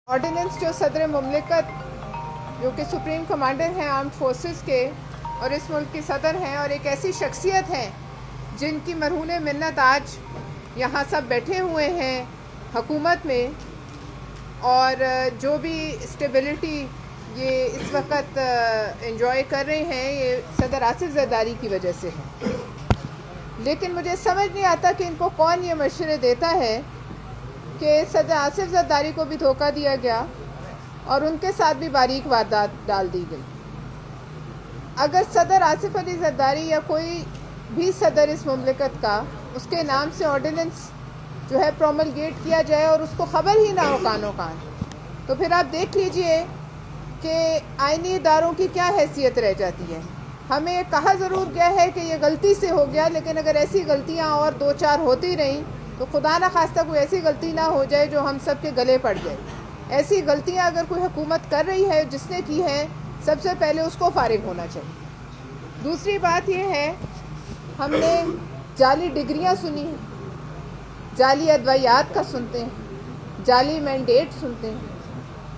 Ordinance जो सदर मुमलिकत जो कि सुप्रीम कमांडर हैं आर्म्ड फोर्सेस के और इस मुल्क के सदर हैं और एक ऐसी शख्सियत हैं जिनकी मरहून मिन्नत आज यहाँ सब बैठे हुए हैं हुकूमत में, और जो भी स्टेबिलिटी ये इस वक्त एंजॉय कर रहे हैं ये सदर आसिफ जरदारी की वजह से है। लेकिन मुझे समझ नहीं आता कि इनको कौन ये मशवरे देता है कि सदर आसिफ जरदारी को भी धोखा दिया गया और उनके साथ भी बारीक वारदात डाल दी गई। अगर सदर आसिफ अली जरदारी या कोई भी सदर इस मुमलिकत का उसके नाम से ऑर्डिनेंस जो है प्रोमलगेट किया जाए और उसको ख़बर ही ना हो कानो कान, तो फिर आप देख लीजिए कि आईनी इदारों की क्या हैसियत रह जाती है। हमें कहा ज़रूर गया है कि ये गलती से हो गया, लेकिन अगर ऐसी गलतियाँ और दो चार होती रहीं तो खुदा न खास्ता कोई ऐसी गलती ना हो जाए जो हम सब के गले पड़ जाए। ऐसी गलतियाँ अगर कोई हुकूमत कर रही है जिसने की है, सबसे पहले उसको फारिग होना चाहिए। दूसरी बात यह है, हमने जाली डिग्रियाँ सुनी हैं, जाली अदवायात का सुनते हैं, जाली मैंडेट सुनते हैं,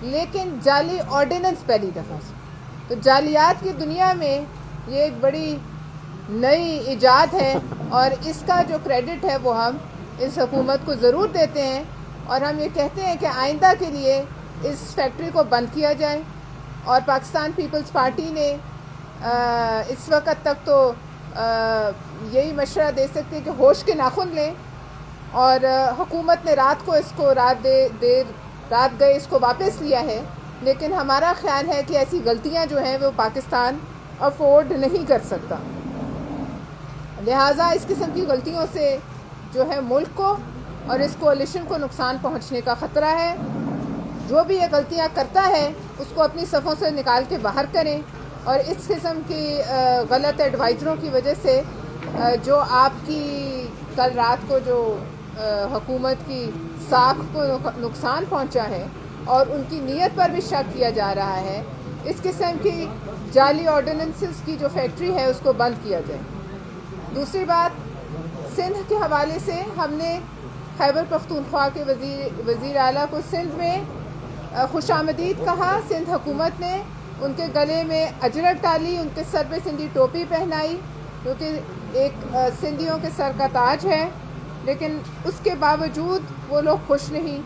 लेकिन जाली ऑर्डिनेंस पहली दफ़ा से। तो जालियात की दुनिया में ये एक बड़ी नई इजाद है और इसका जो क्रेडिट है वो हम इस हुकूमत को ज़रूर देते हैं, और हम ये कहते हैं कि आइंदा के लिए इस फैक्ट्री को बंद किया जाए। और पाकिस्तान पीपल्स पार्टी ने इस वक्त तक तो यही मशवरा दे सकते हैं कि होश के नाखून लें, और हुकूमत ने रात गए इसको वापस लिया है, लेकिन हमारा ख्याल है कि ऐसी गलतियां जो हैं वो पाकिस्तान अफोर्ड नहीं कर सकता। लिहाजा इस किस्म की गलतियों से जो है मुल्क को और इस कोalition को नुकसान पहुंचने का ख़तरा है। जो भी ये गलतियां करता है उसको अपनी सफ़ों से निकाल के बाहर करें, और इस किस्म की गलत एडवाइज़रों की वजह से जो आपकी कल रात को जो हुकूमत की साख को नुकसान पहुंचा है और उनकी नीयत पर भी शक किया जा रहा है, इस किस्म की जाली ऑर्डिनेंसेस की जो फैक्ट्री है उसको बंद किया जाए। दूसरी बात, सिंध के हवाले से हमने खैबर पख्तूनख्वा के वज़ीर आला को सिंध में खुशामदीद कहा। सिंध हुकूमत ने उनके गले में अजरक डाली, उनके सर पे सिंधी टोपी पहनाई, क्योंकि एक सिंधियों के सर का ताज है, लेकिन उसके बावजूद वो लोग खुश नहीं।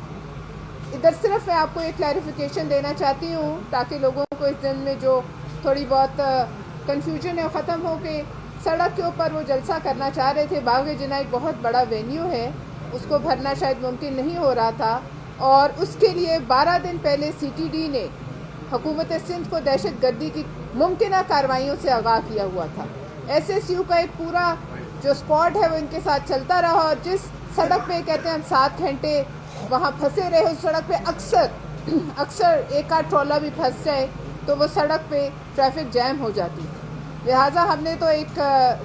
इधर सिर्फ मैं आपको एक क्लैरिफिकेशन देना चाहती हूँ ताकि लोगों को इस दिन में जो थोड़ी बहुत कन्फ्यूजन है ख़त्म हो के सड़क के ऊपर वो जलसा करना चाह रहे थे। बाग-ए-जिन्ना एक बहुत बड़ा वेन्यू है, उसको भरना शायद मुमकिन नहीं हो रहा था, और उसके लिए 12 दिन पहले CTD ने हुकूमत सिंध को दहशत गर्दी की मुमकिन कार्रवाइयों से आगाह किया हुआ था। SSU का एक पूरा जो स्क्वाड है वो इनके साथ चलता रहा, और जिस सड़क पे कहते हैं हम 7 घंटे वहाँ फंसे रहे, उस सड़क पे अक्सर एक आध ट्रॉला भी फंस जाए तो वो सड़क पे ट्रैफिक जैम हो जाती है। लिहाजा हमने तो एक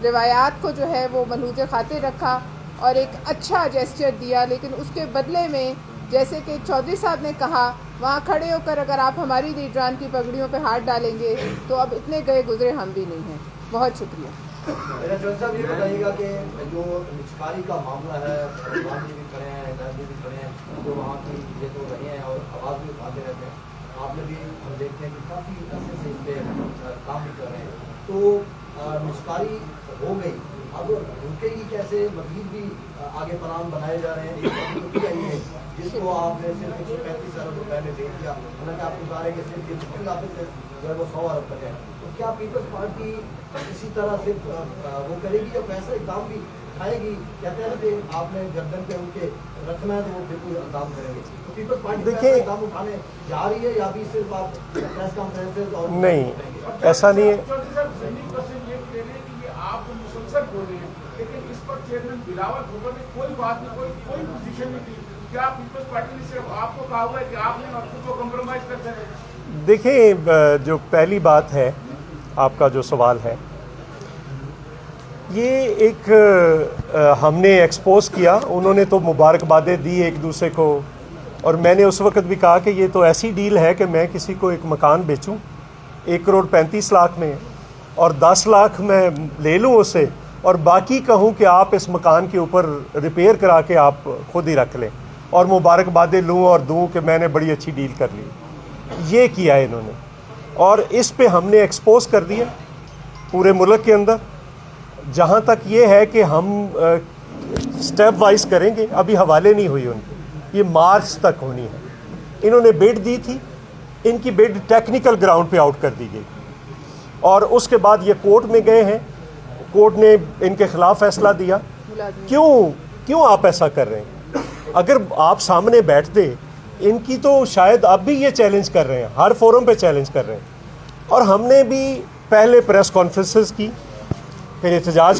रिवायात को जो है वो मलहूज़ खातिर रखा और एक अच्छा जेस्चर दिया, लेकिन उसके बदले में जैसे कि चौधरी साहब ने कहा, वहाँ खड़े होकर अगर आप हमारी लीडरान की पगड़ियों पे हाथ डालेंगे तो अब इतने गए गुजरे हम भी नहीं हैं। बहुत शुक्रिया। मेरा चौधरी साहब ये बताइएगा कि जो निचकारी का मामला है, गांधी भी खड़े हैं, गांधी भी खड़े हैं, जो वहाँ की ये तो रहे हैं और आवाज़ भी उठाते रहते हैं, आपने भी हम देखते हैं कि काफ़ी अच्छे से इस पर काम भी कर रहे हैं। तो निचकारी हो गई, अब रुकेगी कैसे? मज़ीद भी आगे प्लान बनाए जा रहे हैं जिसको आपने सिर्फ 135 अरब रुपए में दे दिया, हालांकि आप बता रहे हैं कि सिर्फ शिपिंग लागत जो है वो 100 अरब तक है। तो क्या पीपल्स पार्टी इसी तरह सिर्फ वो करेगी या पैसा इकदाम भी उठाएगी? कहते हैं कि आपने गर्दन पे उनके रखना है तो वो बिल्कुल इकदाम करेंगे। तो पीपल्स पार्टी पैसा इकदाम उठाने जा रही है या भी सिर्फ आप प्रेस कॉन्फ्रेंसेज और नहीं, ऐसा नहीं है। आप मुसलसल बोल रहे हैं, लेकिन इस पर चेयरमैन बिलावल भुट्टो ने कोई बात नहीं, कोई पोजीशन नहीं दी। क्या पीपल्स पार्टी ने सिर्फ आपको कहा हुआ है कि आपने और खुद को कम्प्रोमाइज कर सके? देखिए, जो पहली बात है आपका जो सवाल है, ये एक हमने एक्सपोज किया, उन्होंने तो मुबारकबादें दी एक दूसरे को, और मैंने उस वक्त भी कहा कि ये तो ऐसी डील है कि मैं किसी को एक मकान बेचूं 1 करोड़ 35 लाख में और 10 लाख मैं ले लूं उसे, और बाकी कहूं कि आप इस मकान के ऊपर रिपेयर करा के आप खुद ही रख लें। اور مبارکبادیں لوں اور دوں کہ میں نے بڑی اچھی ڈیل کر لی. یہ کیا ہے انہوں نے, اور اس پہ ہم نے ایکسپوز کر دیا پورے ملک کے اندر. جہاں تک یہ ہے کہ ہم سٹیپ وائز کریں گے, ابھی حوالے نہیں ہوئی ان کی, یہ مارچ تک ہونی ہے. انہوں نے بڈ دی تھی, ان کی بڈ ٹیکنیکل گراؤنڈ پہ آؤٹ کر دی گئی, اور اس کے بعد یہ کورٹ میں گئے ہیں, کورٹ نے ان کے خلاف فیصلہ دیا. کیوں آپ ایسا کر رہے ہیں؟ اگر آپ سامنے بیٹھتے, ان کی تو شاید اب بھی یہ چیلنج کر رہے ہیں, ہر فورم پہ چیلنج کر رہے ہیں. اور ہم نے بھی پہلے پریس کانفرنسز کی, پھر احتجاج